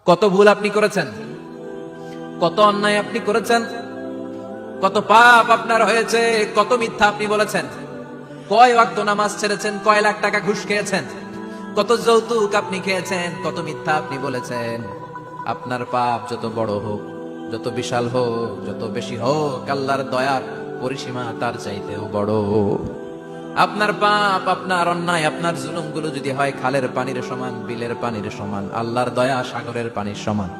কত ভুল আপনি করেছেন, কত অন্যায় আপনি করেছেন, কত পাপ আপনার হয়েছে, কত মিথ্যা আপনি বলেছেন, কয় ওয়াক্ত নামাজ ছেড়েছেন, কয় লাখ টাকা ঘুষ খেয়েছেন, কত যৌতুক আপনি খেয়েছেন, কত মিথ্যা আপনি বলেছেন। আপনার পাপ যত বড় হোক, যত বিশাল হোক, যত বেশি হোক, আল্লাহর দয়ার পরিসীমা তার চাইতেও বড়। আপনার পাপ, আপনার অন্যায়, আপনার জুলুমগুলো যদি হয় খালের পানির সমান, বিলের পানির সমান, আল্লাহর দয়া সাগরের পানির সমান।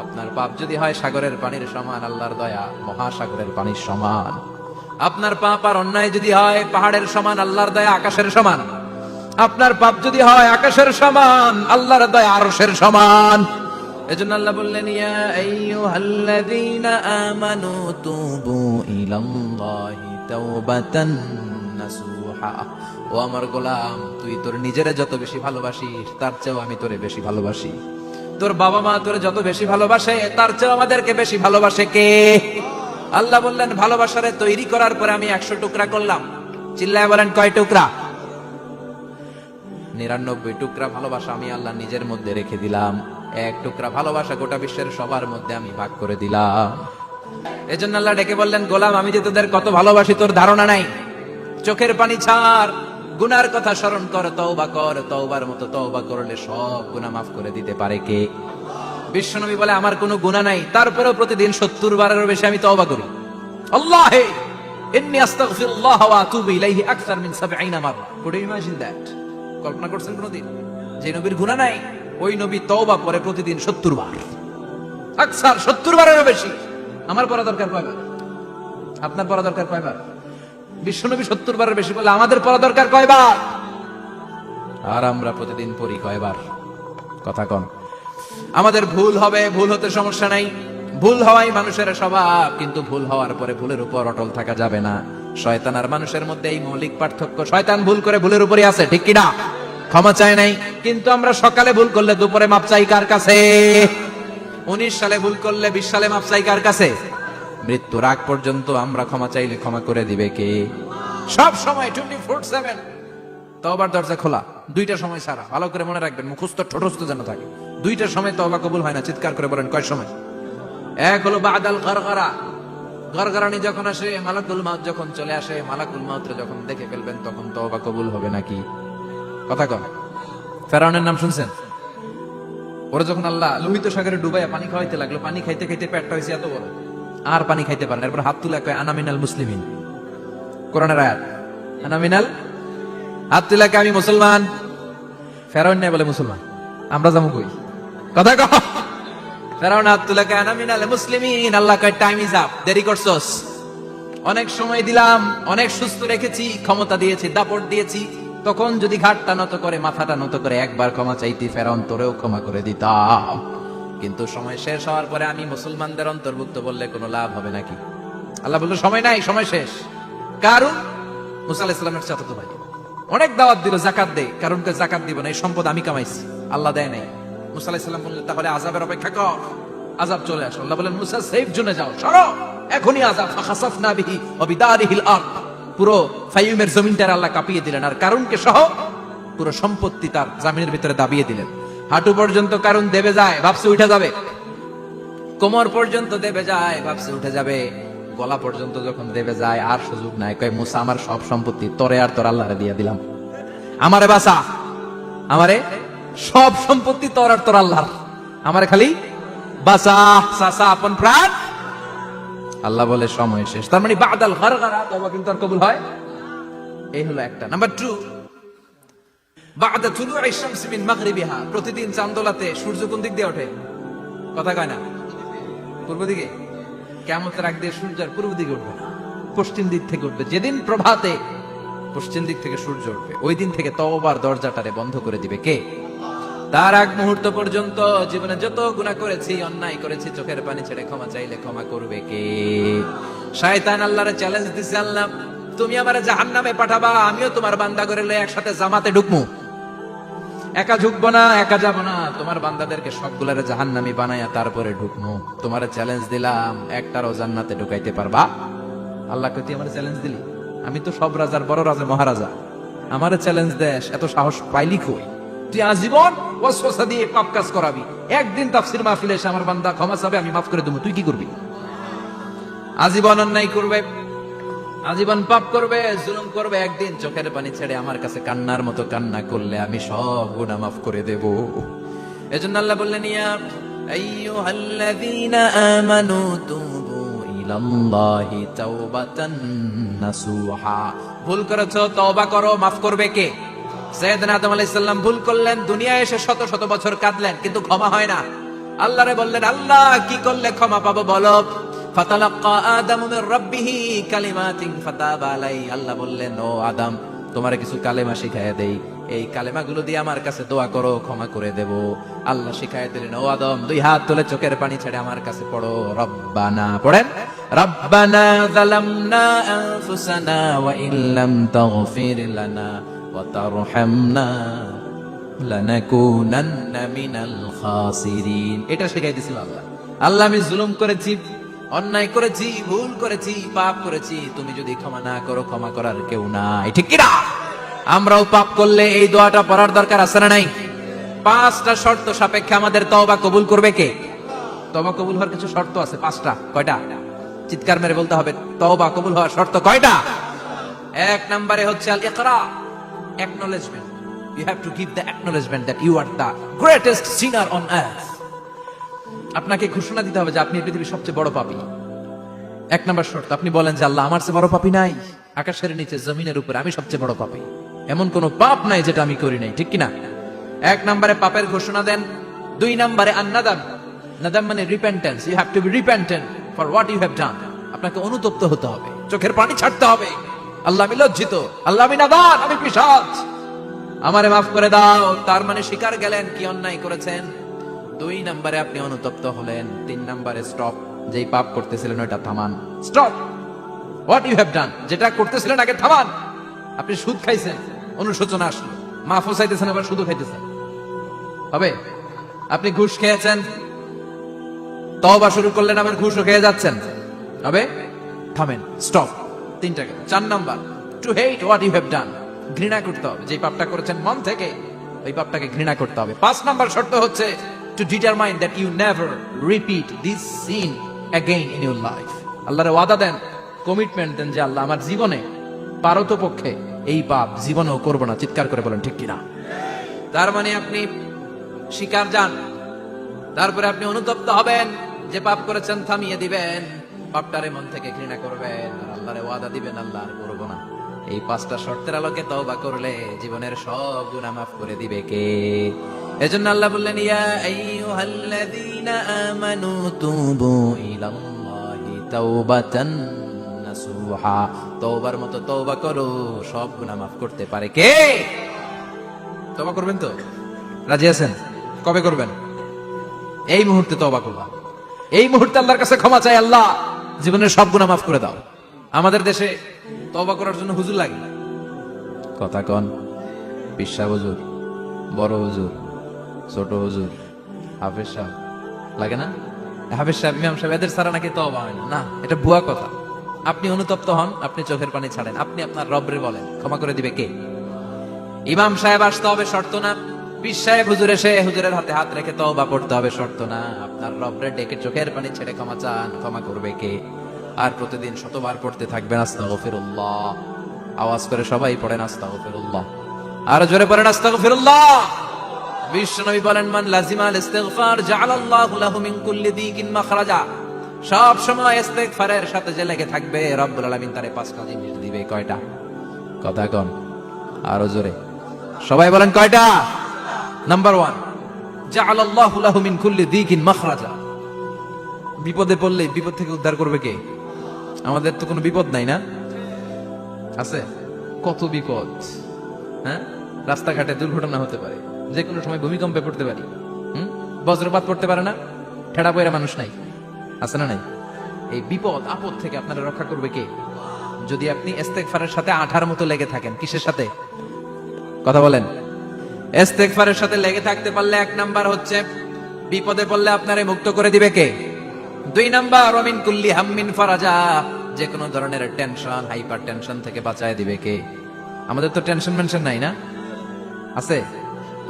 আপনার পাপ যদি হয় সাগরের পানির সমান, আল্লাহর দয়া মহাসাগরের পানির সমান। আপনার পাপ আর অন্যায় যদি হয় পাহাড়ের সমান, আল্লাহর দয়া আকাশের সমান। আপনার পাপ যদি হয় আকাশের সমান, আল্লাহর দয়া আরশের সমান। এজন্য আল্লাহ বললেন, ইয়া আইয়ুহাল্লাযীনা আমানু তুবু ইলাল্লাহি তাওবাতান নাসুহা। ও আমার গোলাম, তুই তোর নিজেরে যত বেশি ভালোবাসিস তার চেয়েও আমি তোরে বেশি ভালোবাসি। তোর বাবা মা তোরে যত বেশি ভালোবাসে তার চেয়েও আমাদেরকে বেশি ভালোবাসে কে? আল্লাহ বললেন, ভালোবাসারে তৈরি করার পরে আমি 100 টুকরা করলাম। চিল্লায় বলেন, কয় টুকরা? 99 টুকরা ভালোবাসা আমি আল্লাহ নিজের মধ্যে রেখে দিলাম। 1 টুকরা ভালোবাসা গোটা বিশ্বের সবার মধ্যে আমি ভাগ করে দিলাম। এজন্য আল্লাহ ডেকে বললেন, গোলাম আমি যে তোদের কত ভালোবাসি তোর ধারণা নাই। চোখের পানি ছাড়, গুনার কথা স্মরণ কর, তওবা কর। তওবার মতো তওবা করলে সব গুনাহ মাফ করে দিতে পারে কে? বিশ্বনবী বলে, আমার কোনো গুনাহ নাই, তারপরেও প্রতিদিন 70 বারেরও বেশি আমি তওবা করি। আল্লাহে ইন্নী আস্তাগফিরুল্লাহ ওয়া আতুবু ইলাইহি আকসার মিন 70 মাররা। Could you imagine that? কল্পনা করছেন কোনদিন যে নবীর গুনাহ নাই, ওই নবী তওবা করে প্রতিদিন 70 বার, আকসার 70 বারেরও বেশি। আমার পড়া দরকার কয়বার? আপনার পড়া দরকার কয়বার? বিশ্বনবী 70 বারের বেশি বলে আমাদের পড়া দরকার কয়বার? আর আমরা প্রতিদিন পড়ি কয়বার? কথা কন। আমাদের ভুল হবে, ভুল হতে সমস্যা নাই, ভুল হওয়াই মানুষের স্বভাব, কিন্তু ভুল হওয়ার পরে ভুলের উপর অটল থাকা যাবে না। শয়তান আর মানুষের মধ্যে এই মৌলিক পার্থক্য। শয়তান ভুল করে ভুলের উপরই আছে, ঠিক কিনা? ক্ষমা চায় নাই, কিন্তু আমরা সকালে ভুল করলে দুপুরে মাপ চাই কার কাছে? 19 সালে ভুল করলে 20 সালে মাপ চাই কার কাছে? মৃত্যুর আগ পর্যন্ত আমরা ক্ষমা চাইলে ক্ষমা করে দিবে কে? সব সময় 24/7 তওবার দরজা খোলা, 2টা সময় ছাড়া। ভালো করে মনে রাখবেন, মুখস্থ ঠোঁটস্থ যেন থাকে। 2টা সময় তওবা কবুল হয় না। চিৎকার করে বলেন, কয় সময়? এক হলো বাদাল গরগরা, গরগরানি যখন আসে, মালাকুল মাউত যখন চলে আসে, মালাকুল মাউত যখন দেখে ফেলবেন, তখন তওবা কবুল হবে নাকি? কথা কন। ফেরাউনের নাম শুনছেন? ওরা যখন আল্লাহ লোহিত সাগরে ডুবাইয়া পানি খাওয়াইতে লাগলো, পানি খাইতে খাইতে পেটটা হয়েছে এত বড়, আর পানি খাইতে পারেন। এরপর হাত তুলে কয়, আনা মিনাল মুসলিমিন। কোরআনের আয়াত, আনা মিনাল, হাত তুলে কয়, আমি মুসলমান। ফেরাউন নাই বলে মুসলমান, আমরা যাবো কই? কথা কও। ফেরাউন হাত তুলে কয়, আনা মিনাল মুসলিমিন। আল্লাহ কয়, টাইম ইজ আপ, দেরি করছস। অনেক সময় দিলাম, অনেক সুস্থ রেখেছি, ক্ষমতা দিয়েছি, দাপট দিয়েছি। তখন যদি ঘাটটা নত করে, মাথাটা নত করে একবার ক্ষমা চাইতি, ফেরাউন তোরেও ক্ষমা করে দিতাম। কিন্তু সময় শেষ হওয়ার পরে আমি মুসলমানদের অন্তর্ভুক্ত বললে কোনো লাভ হবে নাকি? আল্লাহ বলল, সময় নাই, সময় শেষ। কারণ মুসা আলাইহিস সালামের চাচাতো ভাই অনেক দাওয়াত দিল, জাকাত দে। কারণকে জাকাত দিব না, এই সম্পদ আমি কামাইছি, আল্লাহ দেয় নাই। মুসা আলাইহিস সালাম বললেন, তাহলে আযাবের অপেক্ষা কর, আযাব চলে আসে। আল্লাহ বলেন, মুসা সেফ জোনে যাও, সরো, এখনই আযাব। ফাখাসাফনা বিহি ওয়া বিদারিহিল আরদ। পুরো ফাইমের জমিনটার আল্লাহ কাঁপিয়ে দিলেন, আর কারণকে সহ পুরো সম্পত্তি তার জামিনের ভিতরে দাবিয়ে দিলেন। হাঁটু পর্যন্ত কারণ দেবে যায়, ভাবছে উঠে যাবে। কোমর পর্যন্ত দেবে যায়, ভাবছে উঠে যাবে। গলা পর্যন্ত যখন দেবে যায়, আর সুযোগ নাই। কয়, মুসা আমার সব সম্পত্তি তোরে আর তোর আল্লাহরে দিয়ে দিলাম, আমারে বাঁচা, আমারে সব সম্পত্তি তোর আর তোর আল্লাহর, আমারে খালি বাঁচা, চাচা আপন প্রাণ। আল্লাহ বলে, সময় শেষ। তার মানে বাদাল গরগরা তওবা কিন্তু আর কবুল হয়। এই হলো একটা। নাম্বার 2, বাদা তুলুই শামসি মিন মাগরিবিহা। প্রতিদিন চাঁদোলাতে সূর্য কোন দিক দিয়ে ওঠে? কথা কয় না? পূর্ব দিকে। কিয়ামতের আগ দিয়ে সূর্য আর পূর্ব দিকে উঠবে না, পশ্চিম দিক থেকে উঠবে। যেদিন প্রভাতে পশ্চিম দিক থেকে সূর্য উঠবে, ওই দিন থেকে তওবার দরজাটারে বন্ধ করে দিবে কে? তার আগ মুহূর্ত পর্যন্ত জীবনে যত গুনাহ করেছি, অন্যায় করেছি, চোখের পানি ছেড়ে ক্ষমা চাইলে ক্ষমা করবে কে? শয়তান আল্লাহরে চ্যালেঞ্জ দিছে, আল্লাহ তুমি আমারে জাহান্নামে পাঠাবা, আমিও তোমার বান্দা করে লয়ে একসাথে জামাতে ঢুকমু। একা ঢুকবো না, একা যাব না, তোমার বান্দাদেরকে সবগুলারে জাহান্নামী বানায়া তারপরে ঢুকমু। তোমারে চ্যালেঞ্জ দিলাম, একটারও জান্নাতে ঢুকাইতে পারবা? আল্লাহ কই, তুই আমারে চ্যালেঞ্জ দিলি? আমি তো সব রাজার বড় রাজা, মহারাজা, আমারে চ্যালেঞ্জ দেশ, এত সাহস পাইলি কই? তুই আজীবন ওয়াসওয়াসা দিয়ে পাপ কাজ করাবি। একদিন তাফসীর মাহফিলে এসে আমার বান্দা ক্ষমা চাবে, আমি মাফ করে দেবো, তুই কি করবি? আজীবন অন্যায় করবে, আজীবন পাপ করবে, জুলুম করবে, একদিন চোখের পানি ছেড়ে আমার কাছে কান্নার মতো কান্না করলে আমি সব গুনাহ মাফ করে দেব। এজন্য আল্লাহ বললেন, ইয়া আইয়ুহাল্লাযীনা আমানু তুবু ইলাল্লাহি তাওবাতান নাসুহা। ভুল করেছো, তওবা করো, মাফ করবে কে? সাইয়েদনা আদম আলাইহিস সালাম ভুল করলেন, দুনিয়ায় এসে শত শত বছর কাঁদলেন, কিন্তু ক্ষমা হয় না। আল্লাহরে বললেন, আল্লাহ কি করলে ক্ষমা পাবো বলো? ফাতালাক্কা আদামু মির রাব্বিহি কালিমাতিন ফাতাবা আলাইহি। আল্লাহ বললেন, ও আদম, তোমারে কিছু কালেমা শিখাইয়া দেই, এই কালেমাগুলো দিয়ে আমার কাছে দোয়া করো, ক্ষমা করে দেব। আল্লাহ শিখাইয়া দিলেন, ও আদম, দুই হাত তুলে চোখের পানি ছেড়ে আমার কাছে পড়ো, রব্বানা, পড়েন, রব্বানা যালামনা আনফুসানা ওয়া ইল্লাম তাগফির লানা ওয়া তারহামনা লানাকুনান্না মিনাল খাসিরিন। এটা শিখাই দিয়েছিল আল্লাহ। আল্লাহ, আমি জুলুম করেছি, অন্যায় করেছি, ভুল করেছি, পাপ করেছি, তুমি যদি ক্ষমা না করো, ক্ষমা করার কেউ নাই, ঠিক কি না? আমরাও পাপ করলে এই দোয়াটা পড়ার দরকার আছে না নাই? 5টা শর্ত সাপেক্ষে আমাদের তওবা কবুল করবে কে? তওবা কবুল হওয়ার কিছু শর্ত আছে, 5টা। কয়টা? চিৎকার মেরে বলতে হবে, তওবা কবুল হওয়ার শর্ত কয়টা? 1 নম্বরে হচ্ছে আল ইকরা, acknowledgement. You have to give the acknowledgement that you are the greatest sinner on earth. আপনাকে ঘোষণা দিতে হবে যে আপনি এই পৃথিবীর সবচেয়ে বড় পাপী। 1 নম্বর শর্ত, আপনি বলেন যে আল্লাহ, আমার চেয়ে বড় পাপী নাই, আকাশের নিচে জমিনের উপরে আমি সবচেয়ে বড় পাপী, এমন কোন পাপ নাই যেটা আমি করি নাই, ঠিক কিনা? 1 নম্বরে পাপের ঘোষণা দেন। 2 নম্বরে আন-নাদাম, নাদাম মানে repentance. You have to be repentant for what you have done. আপনাকে অনুতপ্ত হতে হবে, চোখের পানি ছাড়তে হবে। আল্লাহ, আমি লজ্জিত, আল্লাহ আমি নাদান, আমি পিশাচ, আমারে মাফ করে দাও। তার মানে স্বীকার গেলেন কি অন্যায় করেছেন। 2 নম্বরে আপনি অনুতপ্ত হলেন। 3 নম্বরে স্টপ, যেই পাপ করতেছিলেন ওটা থামান। Stop what you have done, যেটা করতেছিলেন আগে থামান। আপনি সুদ খাইছেন, অনুশোচনা আসলো, মাফও চাইতেছেন, আবার সুদও খাইতেছেন, হবে? আপনি ঘুষ খেয়েছেন, তওবা শুরু করলেন, আবার ঘুষও খেয়ে যাচ্ছেন, হবে? থামেন, স্টপ। 3টা গেল। 4 number, to hate what you have done, ঘৃণা করতে হবে, যে পাপটা করেছেন মন থেকে ওই পাপটাকে ঘৃণা করতে হবে। 5 নাম্বার শর্ত হচ্ছে to determine that you never repeat this sin again in your life. আল্লাহর ওয়াদা দেন, কমিটমেন্ট দেন যে আল্লাহ, আমার জীবনে পারতপক্ষে এই পাপ জীবনেও করব না। চিৎকার করে বলেন, ঠিক কিনা? তার মানে আপনি স্বীকার যান, তারপরে আপনি অনুতপ্ত হবেন, যে পাপ করেছেন থামিয়ে দিবেন, পাপটারে মন থেকে ঘৃণা করবেন, আর আল্লাহর ওয়াদা দিবেন, আল্লাহ আর করব না। এই 5টা শর্তের আলোকে তওবা করলে জীবনের সব গুনাহ মাফ করে দিবে কে? এজন্য আল্লাহ বললেন, ইয়া আইয়ুহাল্লাযীনা আমানু তুবু ইলাল্লাহি তাওবাতান নাসুহা। তওবার মতো তওবা করো, সব গুনাহ মাফ করতে পারে কে? তওবা করবেন তো? রাজি আছেন? কবে করবেন? এই মুহূর্তে তওবা করবা, এই মুহূর্তে আল্লাহর কাছে ক্ষমা চাই, আল্লাহ জীবনের সব গুনাহ মাফ করে দাও। আমাদের দেশে তওবা করার জন্য হুজুর লাগে, কথা কন, পিসা হুজুর, বড় হুজুর, ছোট হুজুর, হাফেজ সাহেব লাগে না? হাফেজ সাহেব, ইমাম সাহেব, এদের ছাড়া নাকি তওবা হয় না। না, এটা ভুয়া কথা। আপনি অনুতপ্ত হন, আপনি চোখের পানি ছাড়েন, আপনি আপনার রবরে বলেন, ক্ষমা করে দিবে কে? ইমাম সাহেব আসতে হবে, শর্ত না। পীর সাহেব হুজুর এসে হুজুরের হাতে হাত রেখে তওবা পড়তে হবে, শর্ত না। আপনার রবরে ডেকে চোখের পানি ছেড়ে ক্ষমা চান, ক্ষমা করবে কে? আর প্রতিদিন শতবার পড়তে থাকবেন আস্তাগফিরুল্লাহ। আওয়াজ করে সবাই পড়েন আস্তাগফিরুল্লাহ, আর জোরে পড়েন আস্তাগফিরুল্লাহ। বিশ্বনবী বলেন, মান লাজিমাল ইস্তিগফার জাআলাল্লাহু লাহু মিন কুল্লি দিকিন মাখরাজা। সব সময় ইস্তিগফারের সাথে যে লেগে থাকবে, রব্বুল আলামিন তারে 5টা জিনিস দিবে। কয়টা? কথা কন, আরো জোরে সবাই বলেন, কয়টা? নাম্বার 1, জাআলাল্লাহু লাহু মিন কুল্লি দিকিন মাখরাজা। বিপদে পড়লে বিপদ থেকে উদ্ধার করবে কে? আমাদের তো কোনো বিপদ নাই, না আছে? কত বিপদ, হ্যাঁ? রাস্তাঘাটে দুর্ঘটনা হতে পারে, যে কোনো সময় ভূমিকম্পে পড়তে পারি, বজ্রপাত পড়তে পারে না, ঠেড়া পয়রা মানুষ নাই, আছে না নাই? এই বিপদ আপদ থেকে আপনারা রক্ষা করবে কে? যদি আপনি ইস্তেগফারের সাথে আঠার মতো লেগে থাকেন। কিসের সাথে? কথা বলেন। ইস্তেগফারের সাথে লেগে থাকতে পারলে 1 নাম্বার হচ্ছে বিপদে পড়লে আপনারে মুক্ত করে দিবে কে? 2 নাম্বার, ওমিন কুল্লি হাম্মিন ফারাজা। যে কোনো ধরনের টেনশন, হাইপার টেনশন থেকে বাঁচায় দিবে কে? আমাদের তো টেনশন মেনশন নাই, না আছে?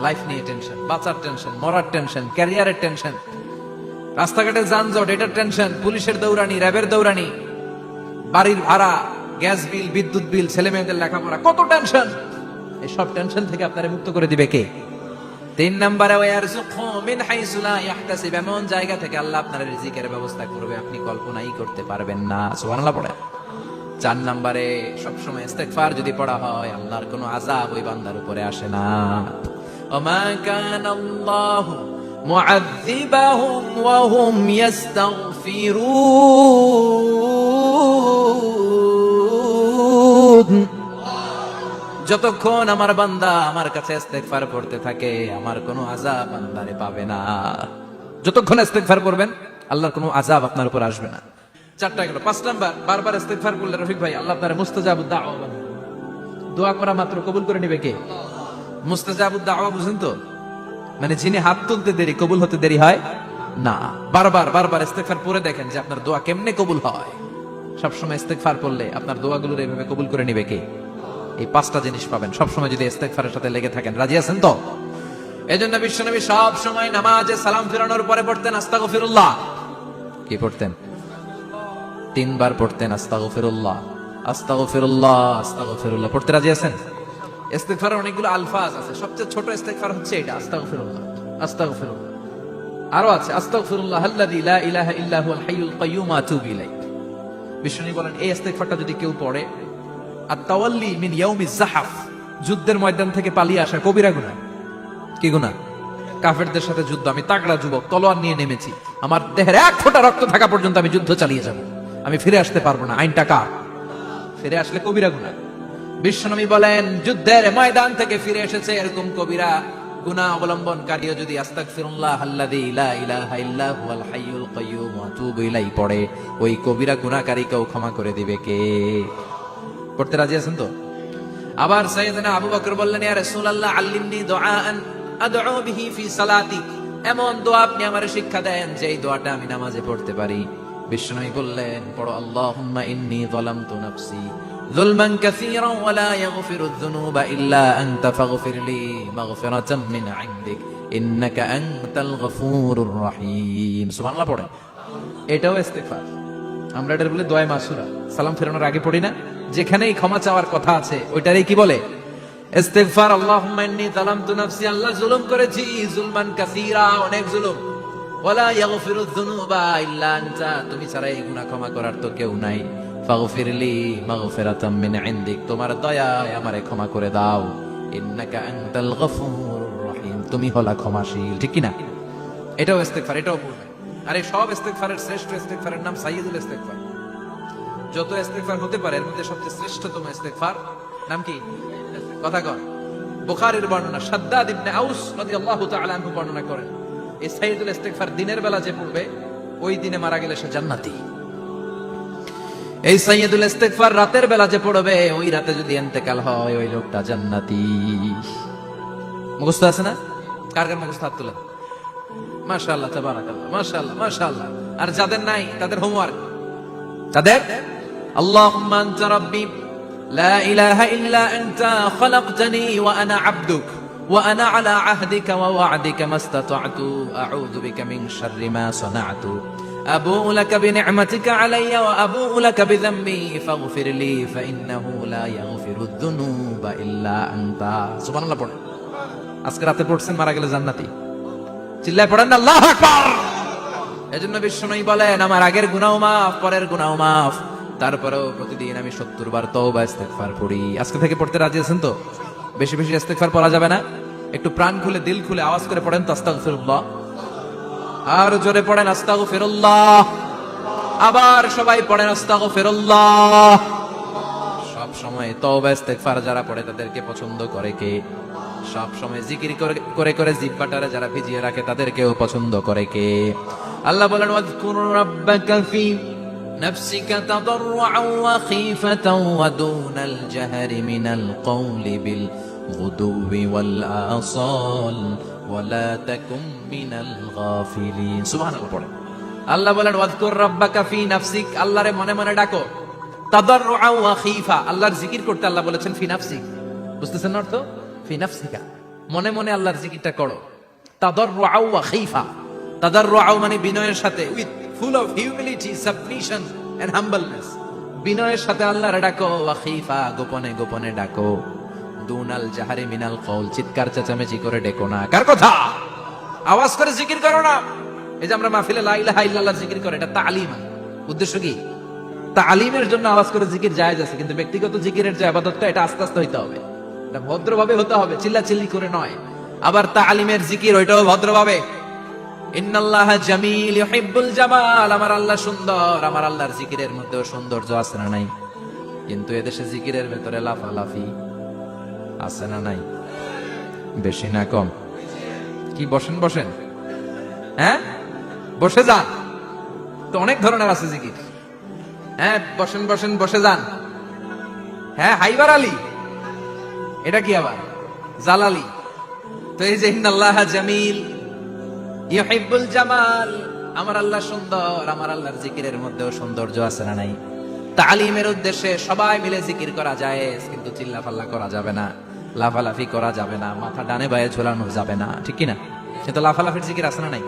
লাইফ নিয়ে টেনশন, বাঁচার টেনশন, মরার টেনশন, ক্যারিয়ারের টেনশন, রাস্তাঘাটে যানজট এটার টেনশন, পুলিশের দৌড়ানি, র্যাবের দৌড়ানি, বাড়ির ভাড়া, গ্যাস বিল, বিদ্যুৎ বিল, ছেলে মেয়েদের লেখাপড়া, কত টেনশন। এই সব টেনশন থেকে আপনারা মুক্ত করে দিবে কে? 3 নম্বরে ওয়ারযুকহু মিন হাইসু লা ইয়াহতাসিব, এমন জায়গা থেকে আল্লাহ আপনার রিজিকের ব্যবস্থা করবে আপনি কল্পনাই করতে পারবেন না। সুবহানাল্লাহ পড়ে। 4 নম্বরে সবসময় ইস্তেগফার যদি পড়া হয় আল্লাহর কোনো আযাব ওই বান্দার উপরে আসে না। ওমা কানাল্লাহু মুআযযিবাহুম ওয়া হুম ইস্তাগফিরুন, যতক্ষণ আমার বান্দা আমার কাছে ইস্তেগফার পড়তে থাকে আমার কোনো আযাব বান্দারে পাবে না। যতক্ষণ ইস্তেগফার করবেন আল্লাহর কোনো আযাব আপনার উপর আসবে না। 4টা গেল। 5 নাম্বার, বারবার ইস্তেগফার করলে রফিক ভাই আল্লাহ আপনার মুস্তাজাবুদ দাওয়া বানাবে। দোয়া করা মাত্র কবুল করে নেবে কে? মুস্তাজাবুদ দাওয়া বুঝেন তো? মানে যিনি হাত তুলতে দেরি কবুল হতে দেরি হয় না। বারবার ইস্তেগফার পড়ে দেখেন যে আপনার দোয়া কেমনে কবুল হয়। সবসময় ইস্তেগফার পড়লে আপনার দোয়াগুলো এইভাবে কবুল করে নেবে কে? এই 5টা জিনিস পাবেন সবসময় যদি ইস্তেগফারের সাথে লেগে থাকেন। রাজি আছেন তো? এজন্য বিশ্বনবী সব সময় নামাজে সালাম ফিরানোর পরে পড়তেন আস্তাগফিরুল্লাহ। কি পড়তেন? 3 বার পড়তেন আস্তাগফিরুল্লাহ, আস্তাগফিরুল্লাহ, আস্তাগফিরুল্লাহ। পড়তে রাজি আছেন? ইস্তেগফারের অনেকগুলো আলফাজ আছে, সবচেয়ে ছোট ইস্তেগফার হচ্ছে এটা, আস্তাগফিরুল্লাহ, আস্তাগফিরুল্লাহ। আরো আছে আস্তাগফিরুল্লাহ আল্লাযী লা ইলাহা ইল্লা হুয়াল হাইয়ুল কাইয়্যুম আতুবু ইলাইহি। বিশ্বনবী বলেন এই ইস্তেগফারটা যদি কেউ পড়ে, আত-তাওয়াল্লি মিন ইয়াউমিজ যাহাফ, যুদ্ধের ময়দান থেকে পালিয়ে আসা কবিরা গুনাহ। কি গুনাহ? কাফেরদের সাথে যুদ্ধ, আমি তাগড়া যুবক, তলোয়ার নিয়ে নেমেছি, আমার দেহের 1 ফোঁটা রক্ত থাকা পর্যন্ত আমি যুদ্ধ চালিয়ে যাব, আমি ফিরে আসতে পারবো না, আইনটা কার? ফিরে আসলে কবিরা গুনাহ। বিশ্বনবী বলেন যুদ্ধের ময়দান থেকে ফিরে এসেছে এরকম কবিরা গুনাহ অবলম্বনকারীও যদি আস্তাগফিরুল্লাহ আল্লাযী লা ইলাহা ইল্লা হুয়াল হাইয়ুল কাইয়্যুম আতুবু ইলাইহি পড়ে, ওই কবিরা গুনাহকারীকেও ক্ষমা করে দিবে কে? পড়তে রাজি আছেন তো? আবার সাইয়েদনা আবু বকর বললেন ইয়া রাসূলুল্লাহ আল্লিমনি দুআআন আদউ বিহি ফি সালাতি, এমন দোয়া আপনি আমারে শিক্ষা দেন যেই দোয়াটা আমি নামাজে পড়তে পারি। বিশ্বনবী বললেন পড়ো আল্লাহুম্মা ইন্নী যালামতু নাফসি যুলমান কাসীরান ওয়া লা ইয়াগফিরুয যুনুবা ইল্লা আনতা ফাগফিরলি মাগফিরাতাম মিন ইনদিক ইন্নাকা আনতাল গফুরুর রহিম। সুবহানাল্লাহ পড়েন। এটাও ইস্তেগফার। আমরা এটার বলে দোয়া মাসুরা, সালাম ফেরানোর আগে পড়ি না? যেখানেই ক্ষমা চাওয়ার কথা আছে ওইটারই কি বলে? ইস্তেগফার। আল্লাহুম্মা ইন্নী যালামতু নাফসি, আল্লাহ জুলুম করেছি, যুলমান কাসীরা, অনেক জুলুম, ওয়ালা ইয়াগফিরুয যুনুবা ইল্লা আনতা, তুমি ছাড়া এই গুনাহ ক্ষমা করার তো কেউ নাই, ফাগফিরলি মাগফিরাতাম মিন ইনদিক, তোমার দয়ায় আমারে ক্ষমা করে দাও, ইন্নাকা আনতাল গফুরুর রহিম, তুমি হলা ক্ষমাশীল। ঠিক কি না? এটাও ইস্তেগফার, এটাও পড়বেন। আর এই সব ইস্তেগফারের শ্রেষ্ঠ ইস্তেগফারের নাম সাইয়্যিদুল ইস্তেগফার। যত ইস্তেগফার হতে পারে এর মধ্যে সবচেয়ে শ্রেষ্ঠতম ইস্তেগফার নাম কি? কথা কর। বুখারীর বর্ণনা, শাদ্দাদ ইবনে আউস রাদিয়াল্লাহু তাআলা আনহু বর্ণনা করেন এই সাইয়্যিদুল ইস্তেগফার দিনের বেলা যে পড়বে ওই দিনে মারা গেলে সে জান্নাতি। এই সাইয়্যিদুল ইস্তেগফার রাতের বেলা যে পড়বে ওই রাতে যদি ইন্তেকাল হয় ওই লোকটা জান্নাতি। মুখস্থ আছে না? কার কার মুখস্থ? হাত তুলেন। মাশাআল্লাহ, তাবারাকাল্লাহ, মাশাআল্লাহ, মাশাআল্লাহ। আর যাদের নাই তাদের হোমওয়ার্ক, তাদের আল্লাহুম্মা আনতা রাব্বি লা ইলাহা ইল্লা আনতা খালাকতানি ওয়া আনা আবদুক ওয়া আনা আলা আহদিকা ওয়া ওয়া'দিকা মাস্তাতা'তু আউযু বিকা মিন শাররি মা সানা'তু আবুউ লাকা বিনি'মাতিকা আলাইয়া ওয়া আবুউ লাকা বিযামবি ফাগফিরলি ফাইন্নাহু লা ইয়াগফিরুয যুনুবা ইল্লা আনতা। সুবহানাল্লাহ পড়েন। আজকে রাতে পড়ছেন, মারা গেলে জান্নাতি। চিল্লায় পড়েন না আল্লাহু আকবার। এজন্য বিশ্বনবী বলেন আমার আগের গুনাহ মাফ, পরের গুনাহ মাফ, তারপরেও প্রতিদিন আমি 70 বার তওবা ইস্তেগফার পড়ি। আজকে থেকে পড়তে রাজি আছেন তো? বেশি বেশি ইস্তেগফার পড়া যাবে না? একটু প্রাণ খুলে দিল খুলে আওয়াজ করে পড়েন তো আস্তাগফিরুল্লাহ। আর জোরে পড়েন আস্তাগফিরুল্লাহ। আবার সবাই পড়েন আস্তাগফিরুল্লাহ। সব সময় তওবা ইস্তেগফার যারা পড়ে তাদেরকে পছন্দ করে কে? সব সময় জিকির করে করে জিহ্বাটারে যারা ভিজিয়ে রাখে তাদেরকেও পছন্দ করে কে? আল্লাহ বলেন ওয়াজকুর রাব্বাকা ফি নাফসিকা তাদাররুআন ওয়া খীফাতান ওয়া দুনাল জাহরি মিনাল কওলি বিল গুদুবি ওয়াল আসাল ওয়া লা তাকুম মিনাল গাফিলিন। সুবহানাল্লাহ পড়েন। আল্লাহ বলেন ওয়াজকুর রাব্বাকা ফি নাফসিক, আল্লাহরে মনে মনে ডাকো, তাদাররুআন ওয়া খীফা, আল্লাহর জিকির করতে আল্লাহ বলেছেন ফি নাফসিক। বুঝতেছেন অর্থ? ফি নাফসিকা, মনে মনে আল্লাহর জিকিরটা করো। তাদাররুআউ ওয়া খাইফা, তাদাররুআউ মানে বিনয়ের সাথে, with full of humility, submission and humbleness, বিনয়ের সাথে আল্লাহর ডাকো। ওয়া খাইফা, গোপনে গোপনে ডাকো। দুনাল জাহারি মিনাল কওল, চিৎকার চেঁচামেচি করে ডেকো না। কার কথা? আওয়াজ করে জিকির করো না। এই যে আমরা মাহফিলে লা ইলাহা ইল্লাল্লাহ জিকির করে, এটা তালিম। উদ্দেশ্য কি? তালিমের জন্য আওয়াজ করে জিকির জায়েজ আছে, কিন্তু ব্যক্তিগত জিকিরের যে ইবাদতটা, এটা আস্তে আস্তে হইতে হবে, এটা ভদ্রভাবে হতে হবে, চিল্লাচিল্লি করে নয়। আবার তালিমের জিকির, ওইটাও ভদ্রভাবে। ইন্নাল্লাহা জামিল ইউহিব্বুল জামাল, আমার আল্লাহ সুন্দর, আমার আল্লাহর জিকিরের মধ্যেও সৌন্দর্য আছে না নাই? কিন্তু এদেশে জিকিরের ভেতরে লাফালাফি আছে না নাই? বেশি না কম? কি বসেন বসেন, হ্যাঁ বসে যান, তো অনেক ধরনের আছে জিকির। হ্যাঁ বসেন বসেন, বসে যান। হ্যাঁ হাইবার আলী, এটা কি আবার জালালি? তো এই যে ইন্নাল্লাহা জামিল ইউহিব্বুল জামাল, আমার আল্লাহ সুন্দর, আমার আল্লাহর জিকিরের মধ্যেও সৌন্দর্য আছে না নাই? তালিমের উদ্দেশ্যে সবাই মিলে জিকির করা যায়, কিন্তু চিল্লাফাল্লা করা যাবে না, লাফালাফি করা যাবে না, মাথা ডানে বায়ে ঝোলানো যাবে না, ঠিক কি না? কিন্তু লাফালাফির জিকির আছে না নাই?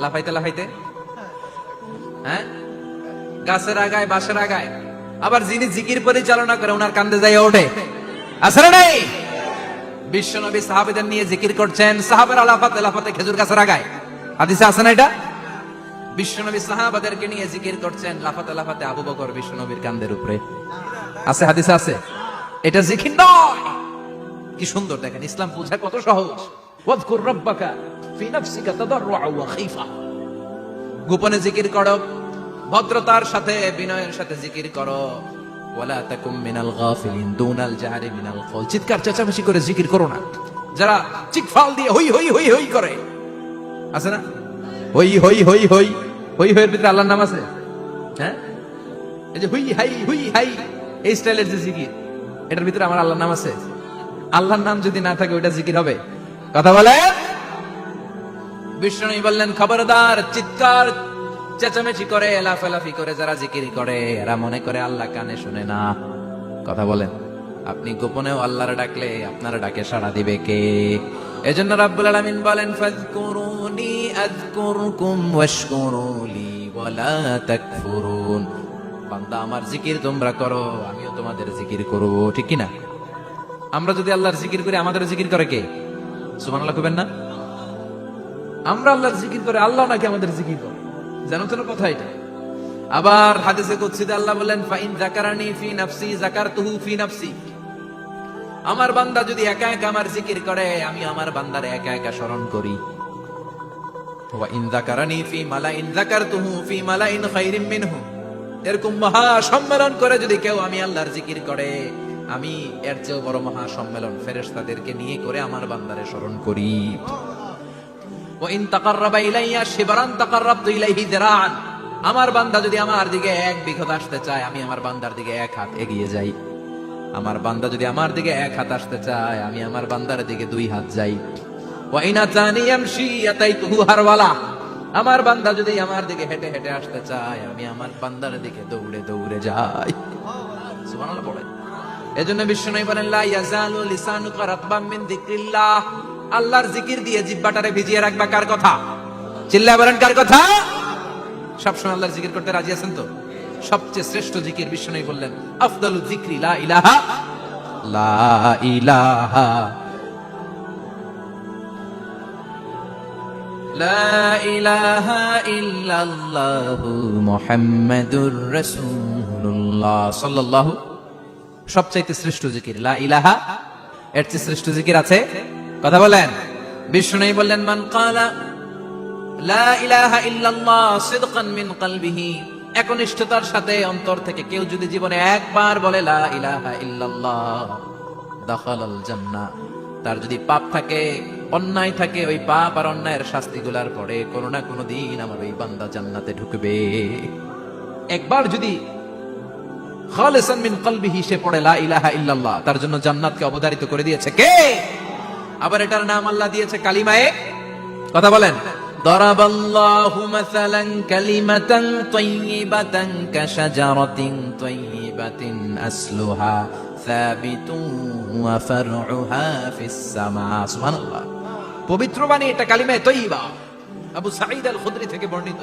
লাফাইতে লাফাইতে, হ্যাঁ গাছের আগায় বাঁশের আগায়। আবার যিনি জিকির পরিচালনা করে, ওনার কান্দে যাই ওঠে, আছে না নাই? বিশ্বনবী সাহাবীদের নিয়ে জিকির করছেন, সাহাবারা লাফাতে লাফাতে খেজুর গাছের আগায়। হাদিসে আছে না এটা? বিশ্বনবী সাহাবাদেরকে নিয়ে জিকির করছেন, লাফাতে লাফাতে আবু বকর বিশ্বনবীর কান্দের উপরে। আছে, হাদিসে আছে। এটা জিকির নয়। কি সুন্দর দেখেন, ইসলাম বোঝা কত সহজ। ওয়াযকুর রাব্বাকা ফি নাফসিকা তাদাররুআ ওয়া খাইফা, গোপনে জিকির করো, ভদ্রতার সাথে বিনয়ের সাথে জিকির করো। ওয়ালা তাকুম মিনাল গাফিলিন দুনাল জাহারি মিনাল কওল, চিৎকার চেঁচামেচি করে জিকির করো না। যারা চিকফাল দিয়ে হই হই হই হই করে, আছে না? হই হই হই হই হই হইয়ের ভিতরে আল্লাহর নাম আছে। হ্যাঁ এই যে হুই হাই এই স্টাইলের যে জিকির, এটার ভিতরে আমার আল্লাহর নাম আছে? আল্লাহর নাম যদি না থাকে ওইটা জিকির হবে? কথা বলে। বিষ্ণু বললেন, খবরদার, চিৎকার চেঁচামেচি করে লাফালাফি করে যারা জিকির করে, এরা মনে করে আল্লাহ কানে শুনে না। কথা বলেন। আপনি গোপনেও আল্লাহর ডাকলে আপনার ডাকে সাড়া দিবে কে? এজন্য রাব্বুল আলামিন বলেন, ফাযকুরুনি আযকুরকুম ওয়াশকুরুলি ওয়ালা তাকফুরুন। বান্দা আমার জিকির তোমরা করো, আমিও তোমাদের জিকির করব, ঠিক কি না? আমরা যদি আল্লাহর জিকির করি, আমাদের জিকির করে কে? সুবহানাল্লাহ কইবেন না? আমরা আল্লাহর জিকির করে, আল্লাহ নাকি আমাদের জিকির করে? জানো তো না কথা এটা? আবার হাদিসে কুদসিতে আল্লাহ বলেন, ফাইন যাকারানি ফি নাফসি যাকারতুহু ফি নাফসি। আমার বান্দা যদি একা একা আমার জিকির করে, আমি আমার বান্দারে একা একা স্মরণ করি। ওয়া ইন যাকারানি ফি মালাইন যাকারতুহু ফি মালাইন খায়রিম মিনহু। এরকম মহা সম্মেলন করে যদি কেউ আমি আল্লাহর জিকির করে, আমি এর চেয়ে বড় মহা সম্মেলন ফেরেশতাদেরকে নিয়ে করে আমার বান্দারে স্মরণ করি। ওয়া ইন তাকাররাবা ইলাইয়া শিবরান তাকাররাবতু ইলাইহি যিরাআন। আমার বান্দা যদি আমার দিকে এক বিঘত আসতে চায়, আমি আমার বান্দার দিকে এক হাত এগিয়ে যাই। আমার বান্দা যদি আমার দিকে এক হাত আসতে চায়, আমি আমার বান্দার দিকে দুই হাত যাই। ওয়া ইন আতানি ইয়ামশি আতাইতুহু হারওয়ালা। আমার বান্দা যদি আমার দিকে হেঁটে হেঁটে আসতে চায়, আমি আমার বান্দার দিকে দৌড়ে দৌড়ে যাই। সুবহানাল্লাহ পড়ে। এজন্য বিশ্বনবী বলেন, লা ইয়াজালু লিসানুকা রাতবাম মিন যিকরিল্লাহ। আল্লাহর জিকির দিয়ে জিহ্বাটারে ভিজিয়ে রাখবা। কার কথা? চিল্লায় বলেন, কার কথা? সবসময় আল্লাহর জিকির করতে রাজি আছেন তো? সবচেয়ে শ্রেষ্ঠ জিকির বিশ্বনবী বললেন, আফদালু যিকরি লা ইলাহা লা ইলাহা লা ইলাহা ইল্লাল্লাহু মুহাম্মাদুর রাসূলুল্লাহ সাল্লাল্লাহু। সবচাইতে শ্রেষ্ঠ জিকির লা ইলাহা। এর চেয়ে শ্রেষ্ঠ জিকির আছে? কথা বলেন। বিষ্ণু বললেন, মান ক্বালা লা ইলাহা ইল্লাল্লাহ সিদকান মিন কলবিহি, একনিষ্ঠতার সাথে অন্তর থেকে কেউ যদি জীবনে একবার বলে লা ইলাহা ইল্লাল্লাহ, দাখালাল জান্নাহ। তার যদি পাপ থাকে, অন্যায় থাকে, ওই পাপ আর অন্যায়ের শাস্তিগুলার পরে কোনো না কোনো দিন আমার ওই বান্দা জান্নাতে ঢুকবে। একবার যদি খালিসান মিন কলবিহি সে পড়ে লা ইলাহা ইল্লাল্লাহ, তার জন্য জান্নাতকে অবধারিত করে দিয়েছে কে? আবার এটার নাম আল্লাহ দিয়েছে কালিমায়ে। কথা বলেন। দরাবাল্লাহু মাসালান কালিমাতান তাইয়িবাতান কাশাজারাতিন তাইয়িবাতিন আসলুহা সাবিতুন ওয়া ফারউহা ফিস সামা। সুবহানাল্লাহ। পবিত্র বাণী, এটা কালিমায়ে তয়্যিবা। আবু সাঈদ আল খুদরি থেকে বর্ণিত,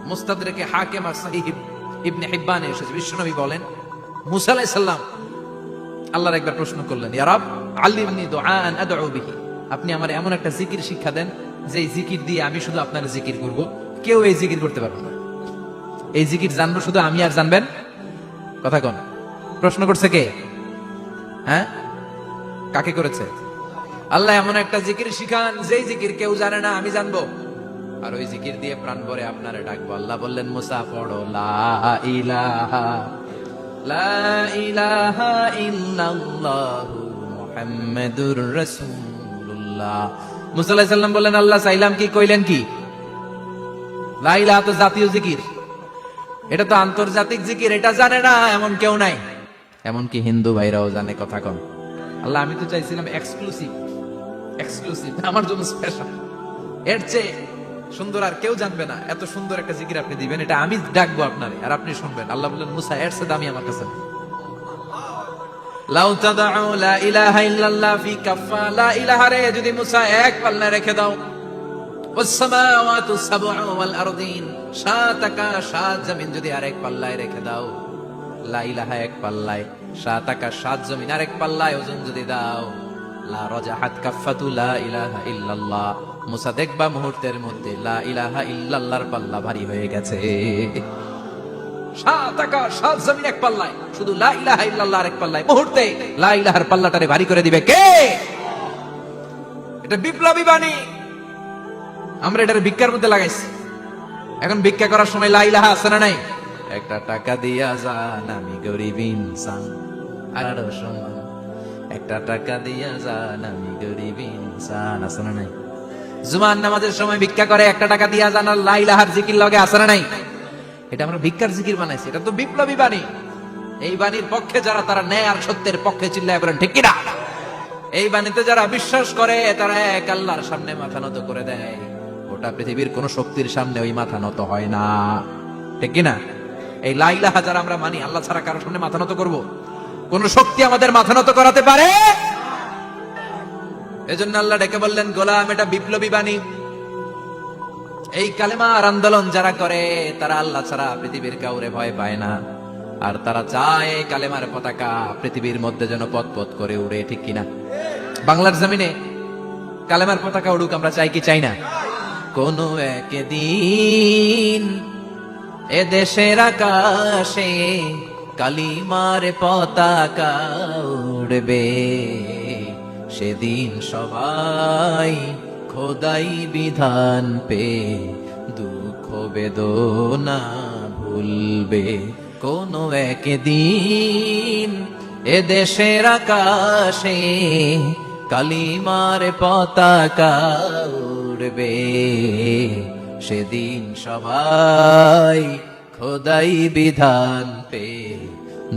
মুস্তাদরাকে হাকিম আর সহিহ ইবনে হিব্বানে এসেছে। বিশ্বনবী বলেন, মুসা আলাইহিস সালাম আল্লাহর একবার প্রশ্ন করলেন, ইয়া রব আল্লিমনি দুআআন আদউ বিহি, আপনি আমার এমন একটা জিকির শিক্ষা দেন যে জিকির দিয়ে আমি শুধু আপনার জিকির করব, কেউ এই জিকির করতে পারবে না। এই জিকির জানবো শুধু আমি, আর জানবেন কথা কোন? প্রশ্ন করছে কে? হ্যাঁ, কাকে করেছে? আল্লাহ এমন একটা জিকির শিখান যেই জিকির কেউ জানে না, আমি জানবো, আর ওই জিকির দিয়ে প্রাণ ভরে আপনারে ডাকবো। আল্লাহ বললেন, মুসা পড়ো লা ইলাহা ইল্লাল্লাহু মুহাম্মাদুর রাসূলুল্লাহ। মুসা আলাইহিস সালাম বললেন, আল্লাহ চাইলাম কি, কইলেন কি? লা ইলাহা তো জাতীয় জিকির, এটা তো আন্তর্জাতিক জিকির, এটা জানে না এমন কেউ নাই। এমনকি হিন্দু ভাইরাও জানে, কথা কন। আল্লাহ আমি তো চাইছিলাম এক্সক্লুসিভ, আমার জন্য স্পেশাল, এর চেয়ে সুন্দর আর কেউ জানবে না। এত সুন্দর একটা জিকির আপনি দিবেন, এটা আমি ডাকবো আপনারে আর আপনি শুনবেন। আল্লাহ বললেন, মুসা এর চেয়ে দামি আমার কাছে লাউ তাদউ লা ইলাহা ইল্লাল্লাহ ফি কাফা, লা ইলাহা রে যদি মুসা এক পাল্লায় রেখে দাও, ওয়াস সামাওয়াতু সাবউ ওয়াল আরদিন, সাত আকাশ সাত জমিন যদি আরেক পাল্লায় রেখে দাও, লা ইলাহা এক পাল্লায়, সাত আকাশ সাত জমিন আরেক পাল্লায় ওজন যদি দাও, লা রাজাহাত কাফাতু লা ইলাহা ইল্লাল্লাহ, মুসা দেখবা মুহূর্তের মধ্যে লা ইলাহা ইল্লাল্লাহর পাল্লা ভারী হয়ে গেছে। সাত আকাশ সাত জমিন এক পাল্লায়, শুধু লা ইলাহা ইল্লাল্লাহ আরেক পাল্লায়, মুহূর্তে লা ইলাহার পাল্লাটারে ভারী করে দিবে কে? এটা বিপ্লবী বাণী। আমরা এটার ভিক্ষার মধ্যে লাগাইছি। এখন ভিক্ষা করার সময় লা ইলাহা আছে না নাই? একটা টাকা দিয়া যান, আমি গরিব ইনসান, আর সমান একটা টাকা দিয়া যান, আমি গরিব ইনসান, আছে না নাই? জুমার নামাজের সময় ভিক্ষা করে, একটা টাকা দিয়া যান, আর লা ইলাহার জিকির লগে, আছে না নাই? এটা আমরা ভিক্ষার জিকির বানাইছি, এটা তো বিপ্লবী বাণী। এই বাণীর পক্ষে যারা, তারা ন্যায় আর সত্যের পক্ষে চিল্লায় বলেন ঠিক কিনা? এই বাণীতে যারা বিশ্বাস করে, তারা এক আল্লাহর সামনে মাথা নত করে দেয়। গোটা পৃথিবীর কোন শক্তির সামনে ওই মাথা নত হয় না, ঠিক কিনা? এই লা ইলাহা যারা আমরা মানি, আল্লাহ ছাড়া কারোর সামনে মাথা নত করব? কোন শক্তি আমাদের মাথা নত করাতে পারে? এজন্য আল্লাহ ডেকে বললেন, গোলাম এটা বিপ্লবী বাণী। এই কালেমার আন্দোলন যারা করে, তারা আল্লাহ ছাড়া পৃথিবীর কাউরে ভয় পায় না, আর তারা চায় কালেমার পতাকা পৃথিবীর মধ্যে যেন পথ করে উড়ে, ঠিক কিনা? বাংলার জমিনে কালেমার পতাকা উড়ুক, আমরা চাই কি চাই না? কোন একদিন এ দেশের আকাশে কালিমার পতাকা উড়বে, সেদিন সবাই খোদাই বিধান পে দুঃখ বেদনা ভুলবে। কোন একদিন এ দেশের আকাশে কালিমার পতাকা উড়বে, সেদিন সবাই খোদাই বিধান পে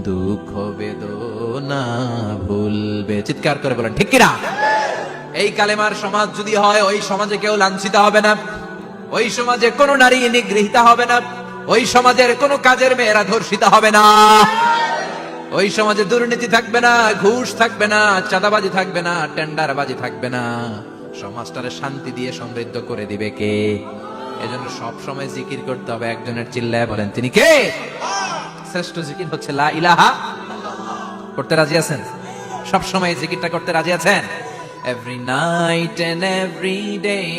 দুঃখ বেদনা ভুলবে। চিৎকার করে বলেন ঠিক কিনা? এই কালেমার সমাজ যদি হয়, ওই সমাজে কেউ লাঞ্ছিত হবে না, ওই সমাজে কোনো নারী নিগৃহীত হবে না, ওই সমাজের কোনো কাজের মেয়েরা ধর্ষিত হবে না, ওই সমাজে দুর্নীতি থাকবে না, ঘুষ থাকবে না, চাঁদাবাজি থাকবে না, টেন্ডারবাজি থাকবে না। সমাজটারে শান্তি দিয়ে সমৃদ্ধ করে দিবে কে? এজন্য সব সময় জিকির করতে হবে একজনের, চিল্লায় বলেন তিনি কে? শ্রেষ্ঠ জিকির হচ্ছে লা ইলাহা। করতে রাজি আছেন? সব সময় জিকিরটা করতে রাজি আছেন? Every night and every day,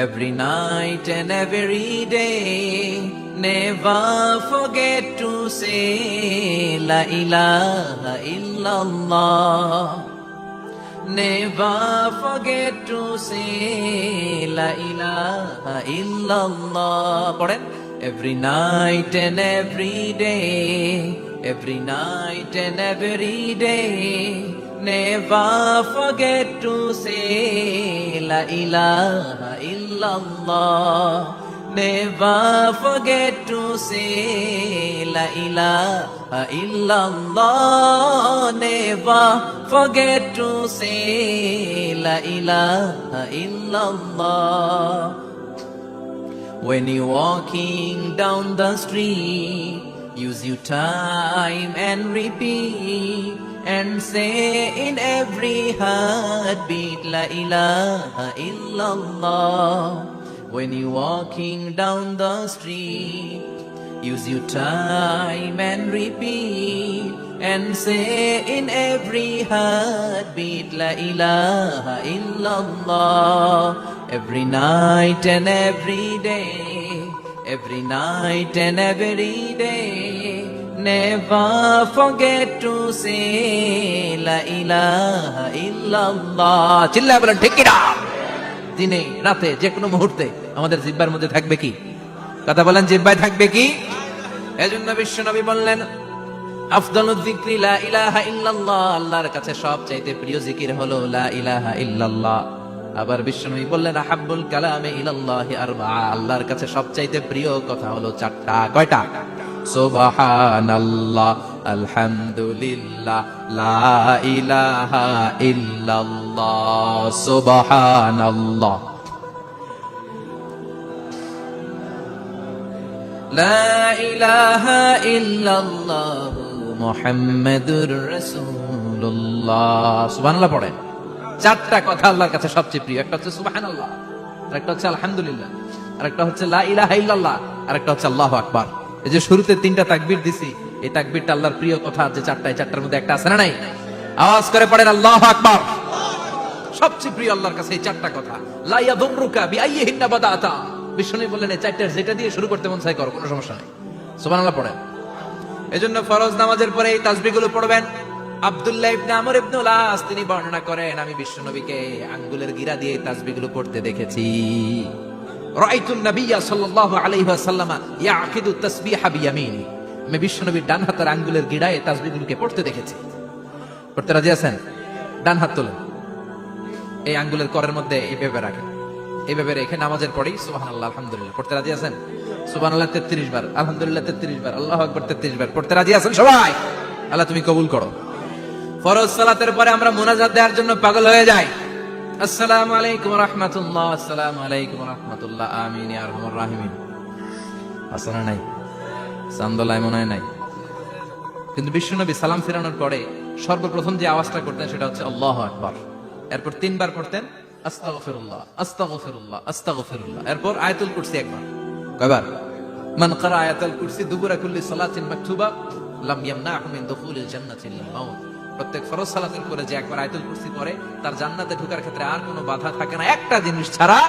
every night and every day, never forget to say la ilaha illallah, never forget to say la ilaha illallah. পড়েন, every night and every day, every night and every day, never forget to say la ilaha illallah, never forget to say la ilaha illallah, never forget to say la ilaha illallah. When you're walking down the street, Use your time and repeat and say in every heartbeat, La ilaha illallah. When you're walking down the street, use your time and repeat and say in every heartbeat, La ilaha illallah. Every night and every day, every night and every day, never forget to say La ilaha illallah. চিল্লায় বলেন ঠিক কিনা? দিনে রাতে যে কোনো মুহূর্তে আমাদের জিহ্বার মধ্যে থাকবে কি? কথা বলেন, জিহ্বায় থাকবে কি? এজন্য বিশ্বনবী বললেন আফদালুয যিকরি লা ইলাহা ইল্লাল্লাহ, আল্লাহর কাছে সবচাইতে প্রিয় জিকির হলো লা ইলাহা ইল্লাল্লাহ। আবার বিশ্বনবী বললেন আহাব্বুল কালামে ইলাল্লাহি আরবাআ, আল্লাহর কাছে সবচাইতে প্রিয় কথা হলো চারটা। কয়টা? সুবহানাল্লাহ, আলহামদুলিল্লাহ, লা ইলাহা ইল্লাল্লাহ। সুবহানাল্লাহ, লা ইলাহা ইল্লাল্লাহ, মুহাম্মাদুর রাসূলুল্লাহ। সুবহানাল্লাহ পড়েন। চারটা কথা আল্লাহর কাছে সবচেয়ে প্রিয়। একটা হচ্ছে সুবহানাল্লাহ, আরেকটা হচ্ছে আলহামদুলিল্লাহ, আরেকটা হচ্ছে লা ইলাহা ইল্লাল্লাহ, আরেকটা হচ্ছে আল্লাহু আকবার। এই যে শুরুতে তিনটা তাকবীর দিছি, এই তাকবীরটা আল্লাহর প্রিয় কথা যে চারটায়, চারটার মধ্যে একটা আছে না নাই? আওয়াজ করে পড়েন আল্লাহু আকবার। সবচেয়ে প্রিয় আল্লাহর কাছে এই চারটা কথা। লা ইয়াদুররুকা বিআইয়িহিন্না বাদাতা, বিষ্ণু বললেন এই চারটার যেটা দিয়ে শুরু করতে মন চাই করো, কোনো সমস্যা নেই। সুবহানাল্লাহ পড়েন। এজন্য ফরজ নামাজের পরে এই তাসবিহগুলো পড়বেন। আব্দুল্লাহ ইবনে আমর ইবনে আস তিনি বর্ণনা করেন, আমি বিশ্বনবীকে আঙ্গুলের গিরা দিয়ে তাসবিহগুলো পড়তে দেখেছি। রাআইতুন নাবিয়্যা সাল্লাল্লাহু আলাইহি ওয়াসাল্লাম ইয়াকিদু তাসবিহা বিয়ামিনি, আমি বিশ্বনবীর ডান হাতের আঙ্গুলের গিরায় তাসবিহগুলোকে পড়তে দেখেছি। পড়তে রাজি আছেন? ডান হাত তোলেন, এই আঙ্গুলের করের মধ্যে এইভাবে রাখেন, এইভাবে রেখে নামাজের পরেই সুবহানাল্লাহ আলহামদুলিল্লাহ পড়তে রাজি আছেন? সুবহানাল্লাহ 33 বার, আলহামদুলিল্লাহ 33 বার, আল্লাহু আকবার 33 বার পড়তে রাজি আছেন সবাই? আল্লাহ তুমি কবুল করো। ফরজ সালাতের পরে আমরা মুনাজাত দেওয়ার জন্য পাগল হয়ে যাই। আসসালামু আলাইকুম ওয়া রাহমাতুল্লাহ, আসসালামু আলাইকুম ওয়া রাহমাতুল্লাহ, আমিন ইয়া আরহামার রাহিমিন। আসলে নাই চান্দলায় মনে হয় নাই, কিন্তু বিশ্বনবী সালাম ফিরানোর পরে সর্বপ্রথম যে আওয়াজটা করতেন সেটা হচ্ছে আল্লাহু আকবার। এরপর 3 বার পড়তেন আস্তাগফিরুল্লাহ, আস্তাগফিরুল্লাহ, আস্তাগফিরুল্লাহ। এরপর আয়াতুল কুরসি একবার। কয়বার? মান ক্বারা আয়াতুল কুরসি দুবুরা কুল্লি সালাতিন মাকতুবা লাম ইয়ামনাহু মিন দুখুলিল জান্নাতি ইল্লাল মাউত। প্রত্যেক ফরজ সালাতের পরে যে একবার আয়াতুল কুরসি পড়ে তার জান্নাতে ঢোকার ক্ষেত্রে আর কোনো বাধা থাকে না, একটা জিনিস ছাড়া,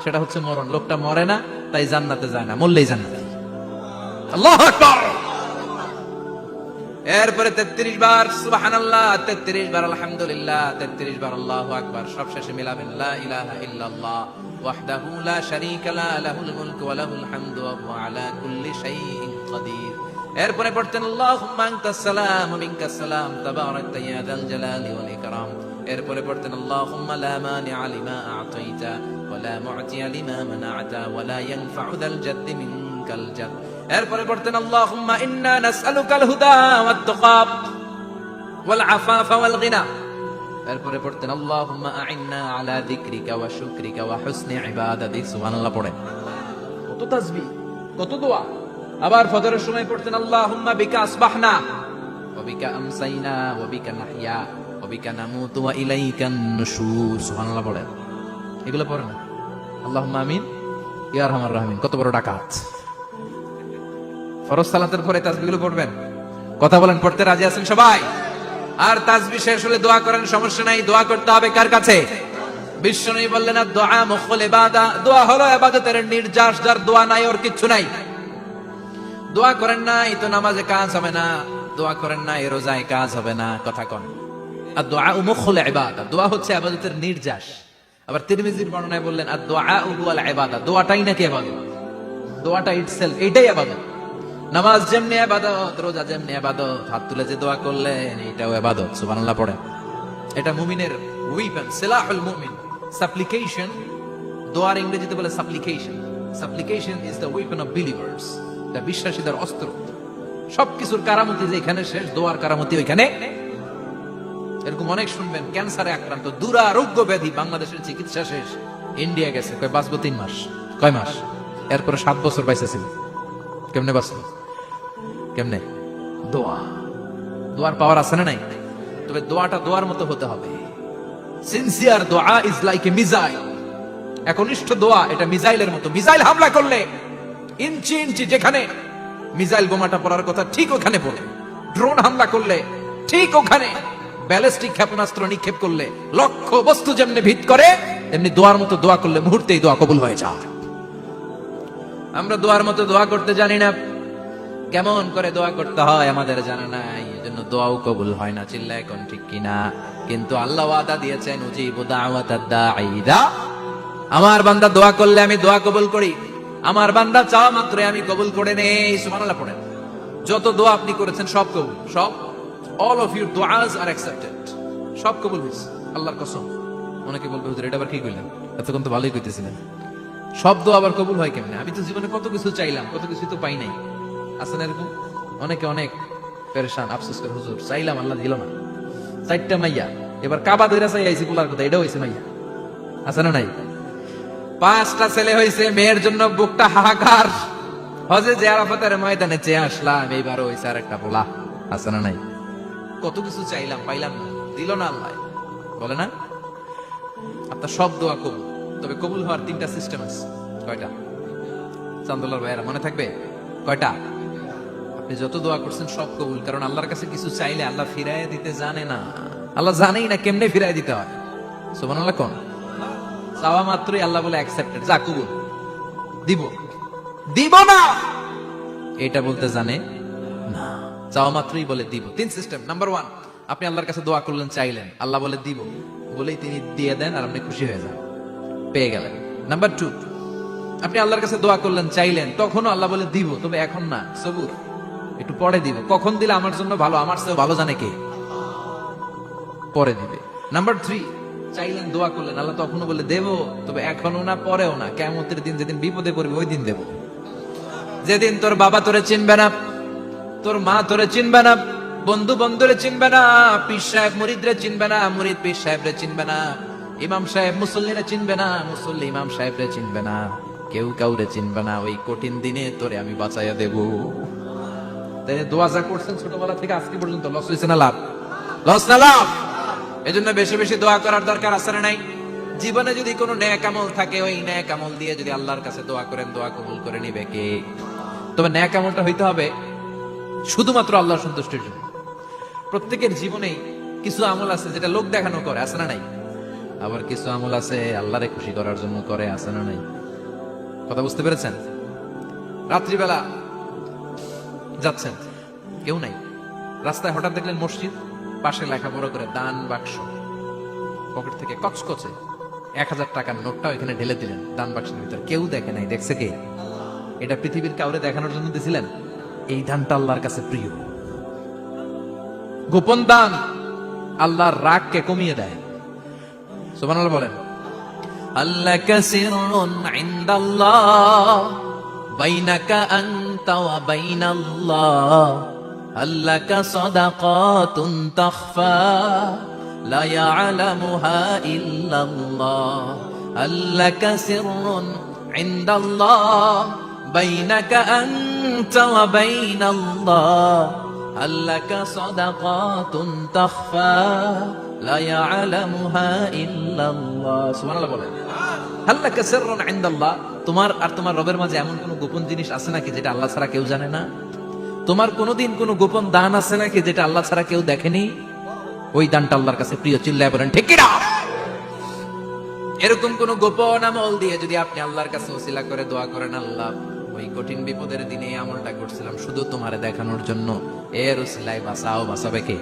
সেটা হচ্ছে মরণ। লোকটা মরে না তাই জান্নাতে যায় না, মরলেই জান্নাতে। আল্লাহু আকবার। এরপরে 33 বার সুবহানাল্লাহ, 33 বার আলহামদুলিল্লাহ, 33 বার আল্লাহু আকবার। সব শেষে মিলাবেন লা ইলাহা ইল্লাল্লাহ ওয়াহদাহু লা শারীকা লা লাহুল মুলকু ওয়া লাহুল হামদু ওয়া হুয়া আলা কুল্লি শাইইন কাদির। এরপরে পড়তেন আল্লাহুম্মা আনতাস সালাম ওয়া মিনকাস সালাম তাবারাকতা ইয়া যাল জালালি ওয়াল ইকরাম। এরপরে পড়তেন আল্লাহুম্মা লা মানিআ লিমা আ'তাইতা ওয়া লা মু'তিয়া লিমা মানা'তা ওয়া লা ইয়ানফা'ু যাল জাদ্দি মিনকাল জাদ। এরপরে পড়তেন আল্লাহুম্মা ইন্না নাসআলুকাল হুদা ওয়াত তাকা ওয়াল আফাফা ওয়াল গিনা। এরপরে পড়তেন আল্লাহুম্মা আ'ইন্না আলা যিকরিকা ওয়া শুকরিকা ওয়া হুসনি ইবাদাতিক। সুবহানাল্লাহ পড়েন। কত তাসবিহ, কত দোয়া। আবার ফজরের সময় পড়তেন আল্লাহুম্মা বিকা আসবাহনা ওয়া বিকা আমসাইনা ওয়া বিকা নাহইয়া ওয়া বিকা নামুতু ওয়া ইলাইকান নুশুর। সুবহানাল্লাহ পড়েন। এগুলো পড়েন আল্লাহুম্মা আমিন ইয়া আরহামার রাহিমিন। কত বড় ডাকাত। ফরজ সালাতের পরে তাসবিহগুলো পড়বেন। কথা বলেন, পড়তে রাজি আছেন সবাই? আর তাসবিহ শেষ হলে দোয়া করেন, সমস্যা নাই। দোয়া করতে হবে কার কাছে? বিশ্বনবী বললেন দোয়া মুখুল ইবাদা, দোয়া হলো ইবাদতের নির্যাস। যার দোয়া নাই ওর কিচ্ছু নাই। দোয়া করেন নাই তো নামাজে কাজ হবে না, দোয়া করেন নাই রোজায় কাজ হবে না। কথা কন। আর দোয়া মুখুল ইবাদা, দোয়া হচ্ছে ইবাদতের নির্যাস। আবার তিরমিজির বর্ণনায় বললেন আর দোয়া হুয়াল ইবাদা, দোয়াটাই নাকি ইবাদত, দোয়াটা ইটসেলফ এটাই ইবাদত। নামাজ যেমনি ইবাদত, রোজা যেমনি ইবাদত, হাত তুলে যে দোয়া করলেন এটাও ইবাদত। সুবহানাল্লাহ পড়েন। এটা মুমিনের ওয়েপন, সিলাহুল মুমিন। সাপ্লিকেশন, দোয়ার ইংরেজিতে বলে সাপ্লিকেশন। সাপ্লিকেশন is the weapon of believers. এটা বিশ্বাসীদের অস্ত্র। সবকিছুর কারামতি যেখানে শেষ, দোয়ার কারামতি ওইখানে। এরকম অনেক শুনবেন ক্যান্সারে আক্রান্ত, দুরারোগ্য ব্যাধি, বাংলাদেশের চিকিৎসা শেষ, ইন্ডিয়া গেছে, কয় বাঁচবো 3 মাস। কয় মাস? এরপরে 7 বছর বাইসা ছিল। কেমনে বাঁচলো? কেমনে? দোয়া। দোয়ার পাওয়ার আছে না নাই? তবে দোয়াটা দোয়ার মতো হতে হবে। সিনসিয়ার দোয়া ইজ লাইক এ মিসাইল। একনিষ্ঠ দোয়া এটা মিসাইলের মতো। মিসাইল হামলা করলে ইঞ্চি ইঞ্চি যেখানে মিসাইল বোমাটা পড়ার কথা ঠিক ওখানে পড়ে। ড্রোন হামলা করলে ঠিক ওখানে, ব্যালিস্টিক ক্ষেপণাস্ত্র নিক্ষেপ করলে লক্ষ্য বস্তু যেমনি ভিত করে, তেমনি দোয়ার মতো দোয়া করলে মুহূর্তেই দোয়া কবুল হয়ে যায়। আমরা দোয়ার মতো দোয়া করতে জানি না, কেমন করে দোয়া করতে হয় আমাদের জানা নাই, এজন্য দোয়াও কবুল হয় না। চিল্লায় কোন ঠিক কিনা? কিন্তু আল্লাহ ওয়াদা দিয়েছেন, উজিবু দাওয়াতাদ দাঈদা, আমার বান্দা দোয়া করলে আমি দোয়া কবুল করি। আমার বান্দা চাওয়া মাত্র আমি কবুল করে নেই। সুবহানাল্লাহ পড়েন। যত দোয়া আপনি করেছেন সব কবুল, সব, all of your du'as are accepted, সব কবুল হয়েছে আল্লাহর কসম। অনেকে বলবে হুজুর এটা আবার কি কইলেন, এতক্ষণ তো ভালোই কইতেছিলেন, সব দোয়া আবার কবুল হয় কেমনে? আমি তো জীবনে কত কিছু চাইলাম, কত কিছু তো পাই নাই। আছেন এরকম অনেকে, অনেক পেরেশান, আফসোস করে হুজুর চাইলাম আল্লাহ দিল না। 4টা মাইয়া, এবার কাবা ধরে চাই আইছি পোলার কথা, এটাও হয়েছে মাইয়া। আছে না নাই? 5টা ছেলে হয়েছে, মেয়ের জন্য বুকটা হাহাকার। হজে যে আরাফাতের ময়দানে চেয়ে আসলাম, এইবারও হয়েছে আর একটা পোলা। আছে না নাই? কত কিছু চাইলাম, পাইলাম না, দিল না আল্লাহ। বলে না আপনার সব দোয়া কবুল, তবে কবুল হওয়ার 3টা সিস্টেম আছে। কয়টা? চান্দুল্লাহর ভাইয়েরা মনে থাকবে? কয়টা? আপনি যত দোয়া করছেন সব কবুল, কারণ আল্লাহর কাছে কিছু চাইলে আল্লাহ ফিরাইয়া দিতে জানে না। আল্লাহ জানেই না কেমনে ফিরাইয়া দিতে হয়। সুবহানাল্লাহ কোন? চাওয়া মাত্রই আল্লাহ বলে অ্যাকসেপ্টেড, যা কবুল, দিব দিব না এটা বলতে জানে না। চাওয়া মাত্রই বলে দিব। 3 সিস্টেম। নাম্বার 1, আপনি আল্লাহর কাছে দোয়া করলেন, চাইলেন, আল্লাহ বলে দিব, বলেই তিনি দিয়ে দেন আর আপনি খুশি হয়ে যান, পেয়ে গেলেন। নাম্বার 2, আপনি আল্লাহর কাছে দোয়া করলেন, চাইলেন, তখনও আল্লাহ বলে দিব, তবে এখন না, সবুর, একটু পরে দিব। কখন দিলে আমার জন্য ভালো, আমার চেয়ে ভালো জানে কে, পরে দিবে। নাম্বার 3, চাইলেন, দোয়া করলেন, আল্লাহ তখনও বলে দেব, তবে এখনো না, পরেও না, কিয়ামতের দিন যেদিন বিপদে পড়বে ওই দিন দেব। যেদিন তোর বাবা তোরে চিনবে না, তোর মা তোরে চিনবে না, বন্ধু বন্ধুরে চিনবে না, পীর সাহেব মুরিদরে চিনবে না, মুরিদ পীর সাহেবরে চিনবে না, ইমাম সাহেব মুসল্লিরে চিনবে না, মুসল্লি ইমাম সাহেবরে চিনবে না, কেউ কাউরে চিনবে না। ওই কঠিন দিনে তোরে আমি বাঁচাইয়া দেব। তাই দোয়া যা করছেন ছোটবেলা থেকে আজকে পর্যন্ত, লস হয়েছে না লাভ? লস না লাভ? এজন্য বেশি বেশি দোয়া করার দরকার আছে না নাই? জীবনে যদি কোনো নেক আমল থাকে, ওই নেক আমল দিয়ে যদি আল্লাহর কাছে দোয়া করেন, দোয়া কবুল করে নিবে কে? তবে নেক আমলটা হইতে হবে শুধুমাত্র আল্লাহর সন্তুষ্টির জন্য। প্রত্যেকের জীবনেই কিছু আমল আছে যেটা লোক দেখানো করে, আছে না নাই? আবার কিছু আমল আছে আল্লাহরে খুশি করার জন্য করে, আছে না নাই? কথা বুঝতে পেরেছেন? রাত্রিবেলা যাচ্ছেন, কেউ নাই, রাস্তায় হঠাৎ দেখলেন মসজিদ, পাশে লেখা বড় করে দান বাক্স, পকেট থেকে কচকচে 1000 টাকার নোটটা ওইখানে ঢেলে দিলেন দান বাক্সের ভিতর। কেউ দেখে নাই, দেখছে কে? এটা পৃথিবীর কাউরে দেখানোর জন্য দিছিলেন? এই দানটা আল্লাহর কাছে প্রিয়। গোপন দান আল্লাহর রাগকে কমিয়ে দেয়। সুবহানাল্লাহ বলেন। আল্লাকা সিররুন ইনদাল্লাহ বাইনাকা আনতা ওয়া বাইনাল্লাহ, আল্লাকা সাদাকাতুন তাখফা লা ইয়ালামুহা ইল্লাল্লাহ, আল্লাকা সিররুন ইনদাল্লাহ বাইনাকা আনতা ওয়া বাইনাল্লাহ, আল্লাকা সাদাকাতুন তাখফা লা ইয়ালামুহা ইল্লাল্লাহ। সুবহানাল্লাহ বলেন। আল্লাকা সিররুন ইনদাল্লাহ, তোমার আর তোমার রবের মাঝে এমন কোন গোপন জিনিস আছে নাকি যেটা আল্লাহ ছাড়া কেউ জানে না? তোমার কোনদিন কোন গোপন দান আছে নাকি যেটা আল্লাহ ছাড়া কেউ দেখেনি? ওই দানটা আল্লাহর কাছে প্রিয়। চিল্লায় বলেন ঠিক কি না? এরকম কোন গোপন আমল দিয়ে যদি আপনি আল্লাহর কাছে ওসিলা করে দোয়া করেন, আল্লাহ ওই কঠিন বিপদের দিনে এই আমলটা করছিলাম শুধু তোমারে দেখানোর জন্য, এর ওসিলায় বাঁচাও, বাঁচাবে কে?